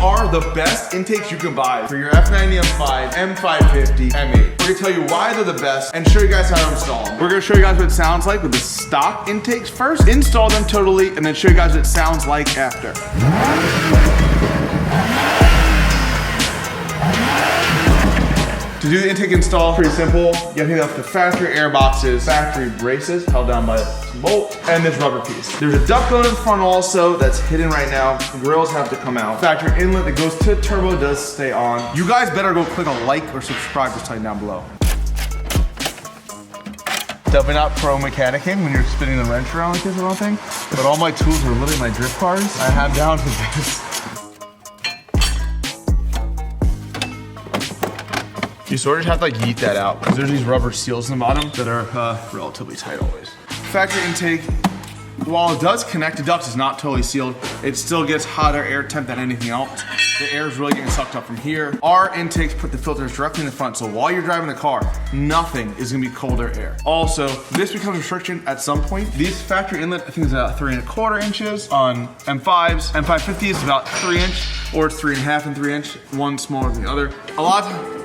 are the best intakes you can buy for your F90 M5 M550 M8. We're gonna tell you why they're the best and show you guys how to install them. We're gonna show you guys what it sounds like with the stock intakes first, install them totally, and then show you guys what it sounds like after. To do the intake install, pretty simple. You gotta pick up the factory air boxes, factory braces held down by some bolt, and this rubber piece. There's a duct going in the front also that's hidden right now. The grills have to come out. Factory inlet that goes to turbo does stay on. You guys better go click a like or subscribe just type down below. Definitely not pro mechanicking when you're spinning the wrench around like this or something, but all my tools are literally my drift cars. I have down to this. You sort of have to like yeet that out because there's these rubber seals in the bottom that are relatively tight always. Factory intake, while it does connect to ducts, it's not totally sealed. It still gets hotter air temp than anything else. The air is really getting sucked up from here. Our intakes put the filters directly in the front, so while you're driving the car, nothing is gonna be colder air. Also, this becomes a restriction at some point. These factory inlet, I think is about 3¼ inches. On M5s, M550 is about 3 inch, or it's 3½ and 3 inch, one smaller than the other. A lot of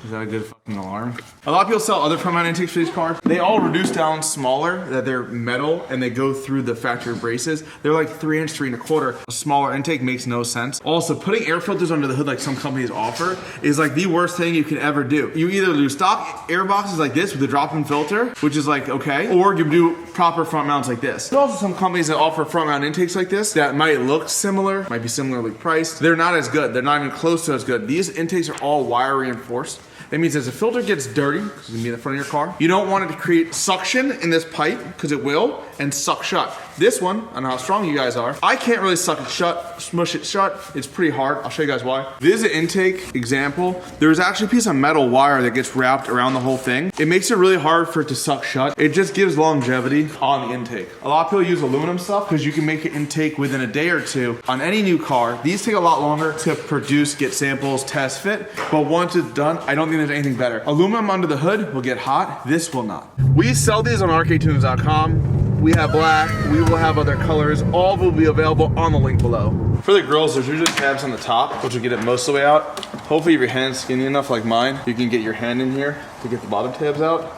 Is that a good fucking alarm? A lot of people sell other front mount intakes for these cars. They all reduce down smaller, that they're metal, and they go through the factory braces. They're like 3 inch, 3¼ A smaller intake makes no sense. Also, putting air filters under the hood like some companies offer is like the worst thing you can ever do. You either do stock air boxes like this with a drop-in filter, which is like okay, or you do proper front mounts like this. There's also some companies that offer front mount intakes like this that might look similar, might be similarly priced. They're not as good. They're not even close to as good. These intakes are all wire reinforced. That means as the filter gets dirty, because it's gonna be in the front of your car, you don't want it to create suction in this pipe, because it will, and suck shut. This one, I don't know how strong you guys are. I can't really suck it shut, smush it shut. It's pretty hard. I'll show you guys why. This is an intake example. There's actually a piece of metal wire that gets wrapped around the whole thing. It makes it really hard for it to suck shut. It just gives longevity on the intake. A lot of people use aluminum stuff because you can make an intake within a day or two. On any new car, these take a lot longer to produce, get samples, test fit, but once it's done, I don't think there's anything better. Aluminum under the hood will get hot. This will not. We sell these on Rktunes.com. We have black, we will have other colors. All will be available on the link below. For the grills, there's usually tabs on the top, which will get it most of the way out. Hopefully if your hand's skinny enough like mine, you can get your hand in here to get the bottom tabs out.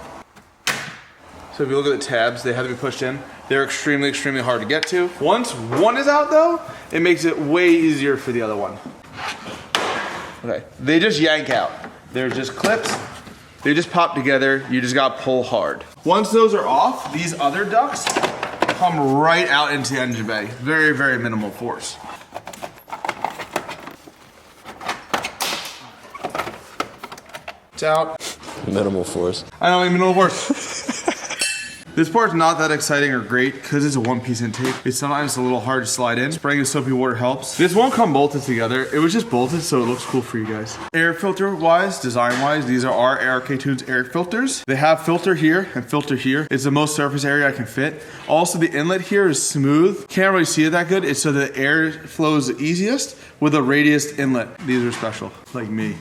So if you look at the tabs, they have to be pushed in. They're extremely, extremely hard to get to. Once one is out though, it makes it way easier for the other one. Okay, they just yank out. They're just clips. They just pop together. You just gotta pull hard. Once those are off, these other ducts come right out into the engine bay. Very, very minimal force. It's out. Minimal force. I don't mean minimal force. This part's not that exciting or great because it's a one-piece intake. It's sometimes a little hard to slide in. Spraying with soapy water helps. This won't come bolted together. It was just bolted so it looks cool for you guys. Air filter wise, design wise, these are our Rktunes air filters. They have filter here and filter here. It's the most surface area I can fit. Also the inlet here is smooth. Can't really see it that good. It's so the air flows the easiest with a radius inlet. These are special, like me.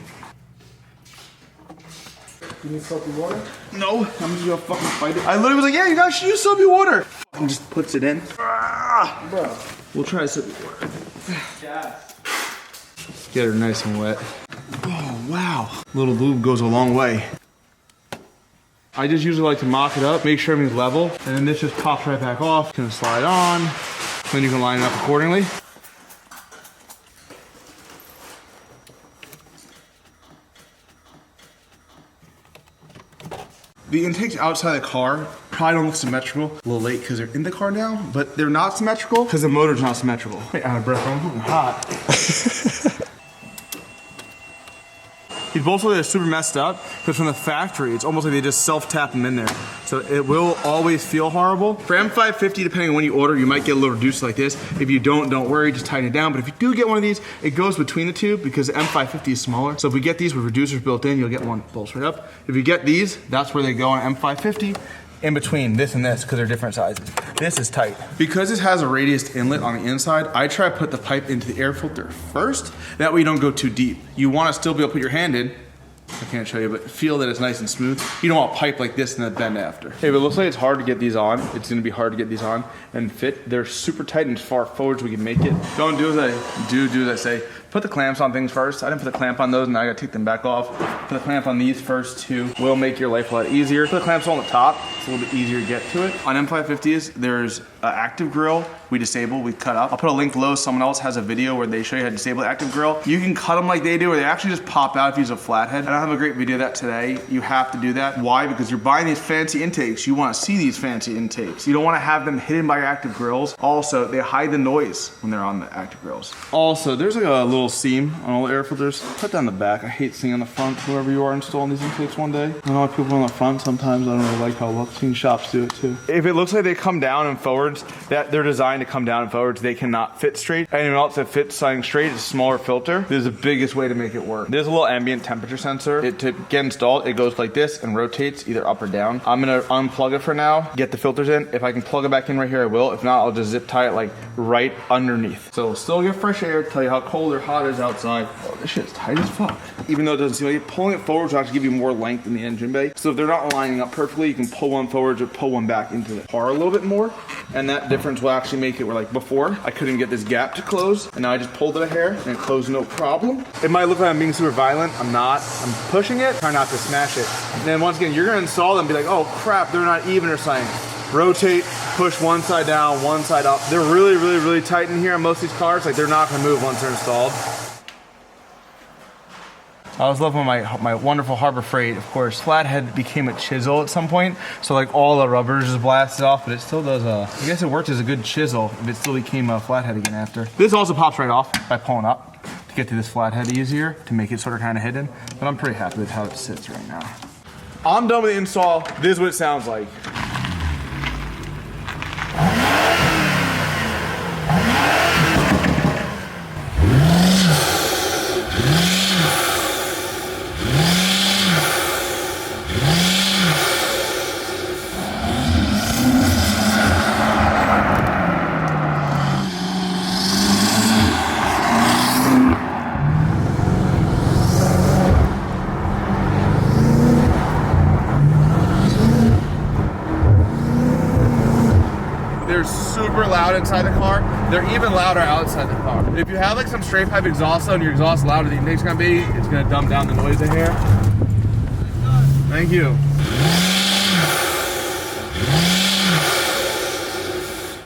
You need soapy water? No, I'm just gonna fucking fight it. I literally was like, yeah, you guys should use soapy water. And just puts it in. Bro. We'll try soapy water. Yes. Get her nice and wet. Oh, wow. A little lube goes a long way. I just usually like to mock it up, make sure everything's level, and then this just pops right back off. It's gonna slide on, then you can line it up accordingly. The intakes outside the car probably don't look symmetrical. A little late because they're in the car now, but they're not symmetrical because the motor's not symmetrical. Wait, out of breath, I'm hot. These bolts are super messed up because from the factory, it's almost like they just self-tap them in there. So it will always feel horrible. For M550, depending on when you order, you might get a little reduced like this. If you don't worry, just tighten it down. But if you do get one of these, it goes between the two because the M550 is smaller. So if we get these with reducers built in, you'll get one that bolts right up. If you get these, that's where they go on M550. In between this and this because they're different sizes. This is tight. Because this has a radius inlet on the inside, I try to put the pipe into the air filter first. That way you don't go too deep. You want to still be able to put your hand in I can't show you, but feel that it's nice and smooth. You don't want a pipe like this and then bend after. Hey, but it looks like it's hard to get these on. It's gonna be hard to get these on and fit. They're super tight and as far forward as we can make it. Don't do as I do as I say. Put the clamps on things first. I didn't put the clamp on those and now I gotta take them back off. Put the clamp on these first too. Will make your life a lot easier. Put the clamps on the top. It's a little bit easier to get to it. On M550s, there's an active grill. We disable, we cut up. I'll put a link below. Someone else has a video where they show you how to disable the active grill. You can cut them like they do, or they actually just pop out if you use a flathead. I don't have a great video of that today. You have to do that. Why? Because you're buying these fancy intakes. You want to see these fancy intakes. You don't want to have them hidden by your active grills. Also, they hide the noise when they're on the active grills. Also, there's like a little seam on all the air filters. Put down the back. I hate seeing on the front. Whoever you are installing these intakes one day. I know people on the front sometimes. I don't really like how it looks. Seen shops do it too. If it looks like they come down and forwards, that they're designed to come down and forwards. They cannot fit straight. Anyone else that fits something straight is a smaller filter. This is the biggest way to make it work. There's a little ambient temperature sensor. To get installed, it goes like this and rotates either up or down. I'm gonna unplug it for now, get the filters in. If I can plug it back in right here, I will. If not, I'll just zip tie it like right underneath. So it'll still get fresh air, tell you how cold or hot it is outside. Oh, this shit's tight as fuck. Even though it doesn't seem like it, pulling it forward will actually give you more length in the engine bay. So if they're not lining up perfectly, you can pull one forwards or pull one back into the car a little bit more. And that difference will actually make it where, like before, I couldn't get this gap to close, and now I just pulled it a hair and it closed no problem. It might look like I'm being super violent. I'm not. I'm pushing it, trying not to smash it. And then once again, you're gonna install them and be like, oh crap, they're not even or something. Rotate, push one side down, one side up. They're really, really, really tight in here on most of these cars. Like they're not gonna move once they're installed. I was loving my wonderful Harbor Freight. Of course, flathead became a chisel at some point, so like all the rubbers just blasted off, but it still does I guess it worked as a good chisel if it still became a flathead again after. This also pops right off by pulling up to get to this flathead easier, to make it sort of kind of hidden, but I'm pretty happy with how it sits right now. I'm done with the install. This is what it sounds like. They're super loud inside the car. They're even louder outside the car. If you have like some straight pipe exhaust and your exhaust louder than the intake's gonna be, it's gonna dumb down the noise in here. Thank you.